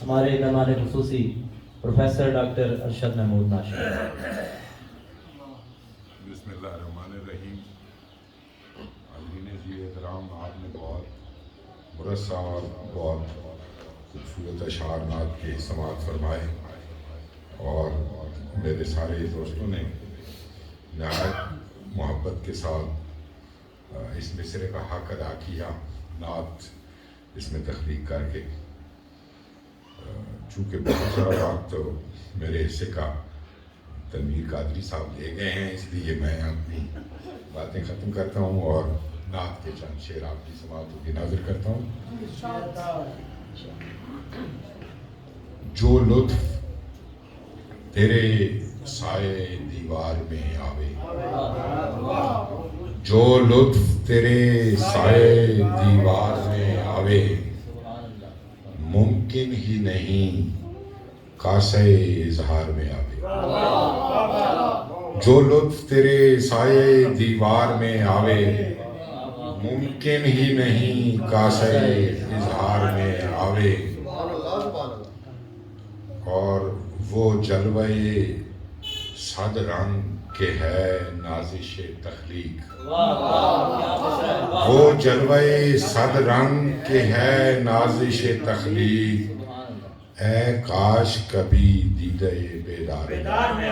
ہمارے مہمان خصوصی پروفیسر ڈاکٹر ارشد محمود ناشر۔ بسم اللہ الرحمن الرحیم۔ عزیز جی احترام، آپ نے بہت مرصع اور بہت خوبصورت اشعار نعت کے سماعت فرمائے اور میرے سارے دوستوں نے نہایت محبت کے ساتھ اس مصرعے کا حق ادا کیا، نعت اس میں تخلیق کر کے۔ چونکہ بہت سارا وقت میرے حصے کا تنویر قادری صاحب لے گئے ہیں، اس لیے میں اپنی باتیں ختم کرتا ہوں اور نعت کے چند شعر آپ کی سماعتوں کی ناظر کرتا ہوں۔ جو لطف تیرے سائے دیوار میں آوے، جو لطف تیرے سائے دیوار میں آوے، ممکن ہی نہیں کاسے اظہار میں آوے۔ جو لطف تیرے سائے دیوار میں آوے، ممکن ہی نہیں کاسے اظہار میں آوے، اور وہ جلوہ صد رنگ کے ہے نازش تخلیق، وہ جلوہ صد رنگ کے ہے نازش تخلیق، اے کاش کبھی دیدہ بیدار میں آوے۔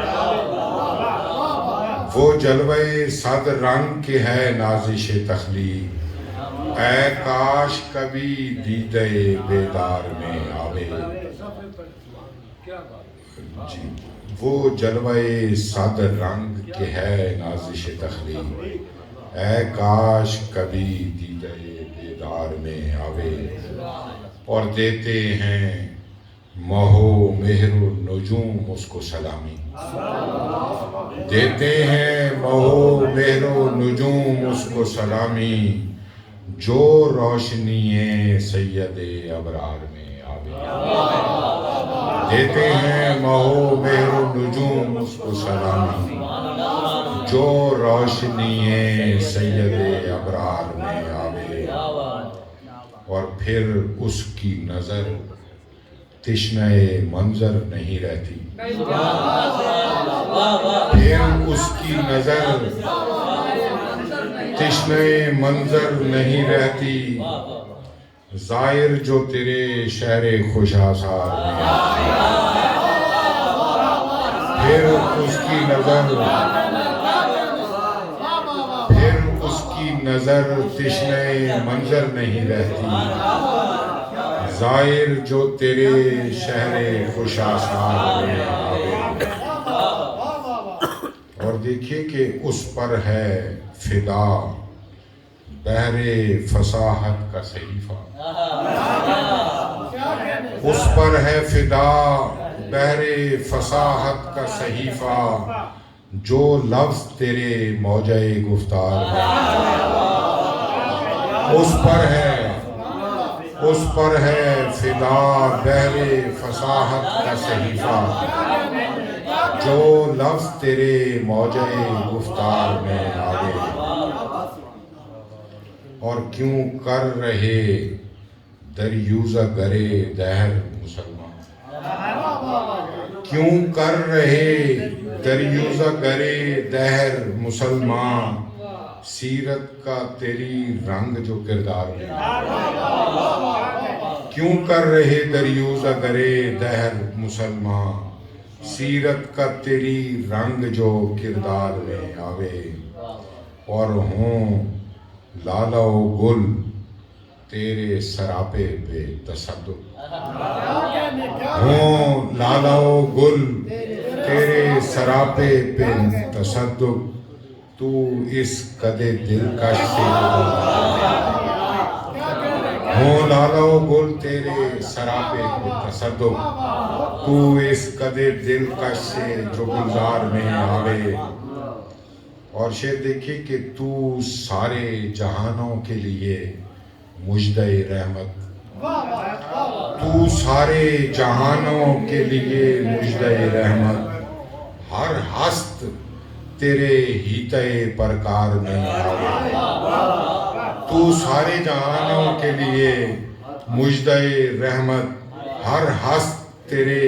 وہ جلوہ صد رنگ کے ہے نازش تخلیق، اے کاش کبھی دیدہ بیدار میں آوے۔ جی، وہ جلوہ صد رنگ کے ہے نازش تخلیق، اے کاش کبھی دیدہ بیدار میں آوے، اور دیتے ہیں ماہ و مہر و نجوم اس کو سلامی، دیتے ہیں ماہ و مہر و نجوم اس کو سلامی، جو روشنی سید ابرار میں آوے۔ دیتے ہیں ماہ و مہر و نجوم اس کو سلامی، جو روشنی سید ابرار میں آوے، اور پھر اس کی نظر تشنہ منظر نہیں رہتی، پھر اس کی نظر تشنہ منظر نہیں رہتی، زائر جو تیرے شہر خوش آثار میں آوے، پھر اس کی نظر تشنہ منظر نہیں رہتی، زائر جو تیرے شہر خوش آثار میں آوے۔ اور دیکھیے کہ اس پر ہے فدا بحر فصاحت کا صحیفہ، اس پر ہے فدا بحر فصاحت کا صحیفہ، جو لفظ تیرے موجہ گفتار میں، اس پر ہے فدا بحر فصاحت کا صحیفہ، جو لفظ تیرے موجہ گفتار میں آوے، اور کیوں کر رہے دریوزہ گرے دہر مسلمان، کیوں کر رہے دریوزہ گرے دہر مسلمان، سیرت کا تیری رنگ جو کردار میں، کیوں کر رہے دریوزہ گرے دہر مسلمان، سیرت کا تیری رنگ جو کردار میں آوے، اور ہوں لالا و گل تیرے سراپے پہ تصدق، ہوں لالا و گل تیرے سراپے پہ تصدق، تو اس قدِ دلکش سے ہوں لالا و گل تیرے سراپے پہ تصدق، تو اس قدِ دلکش سے جو گلزار میں آوے۔ اور شعر دیکھیے کہ تو سارے جہانوں کے لیے مژدہ رحمت، تو سارے جہانوں کے لیے مژدہ رحمت، ہر ہست تیرے ہیتہ پرکار میں آوے، تو سارے جہانوں کے لیے مژدہ رحمت، ہر ہست تیرے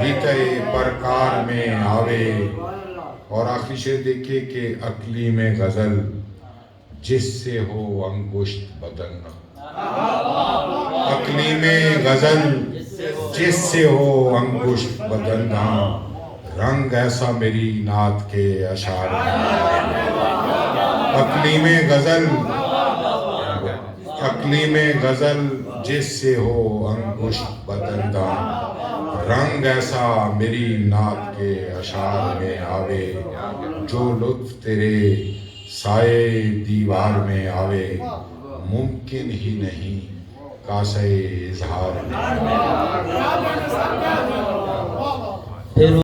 ہیتے پرکار میں آوے. اور آخری شعر دیکھے کہ عقلی میں غزل جس سے ہو انگشت بدن. عقلی میں غزل جس سے ہو انگشت بدن. رنگ ایسا میری نعت کے اشعار میں. عقلی میں غزل جس سے ہو انگشت بدنداں. رنگ ایسا میری نعت کے اشعار میں آوے. جو لطف تیرے سائے دیوار میں آوے. ممکن ہی نہیں کاسے اظہار میں. پھر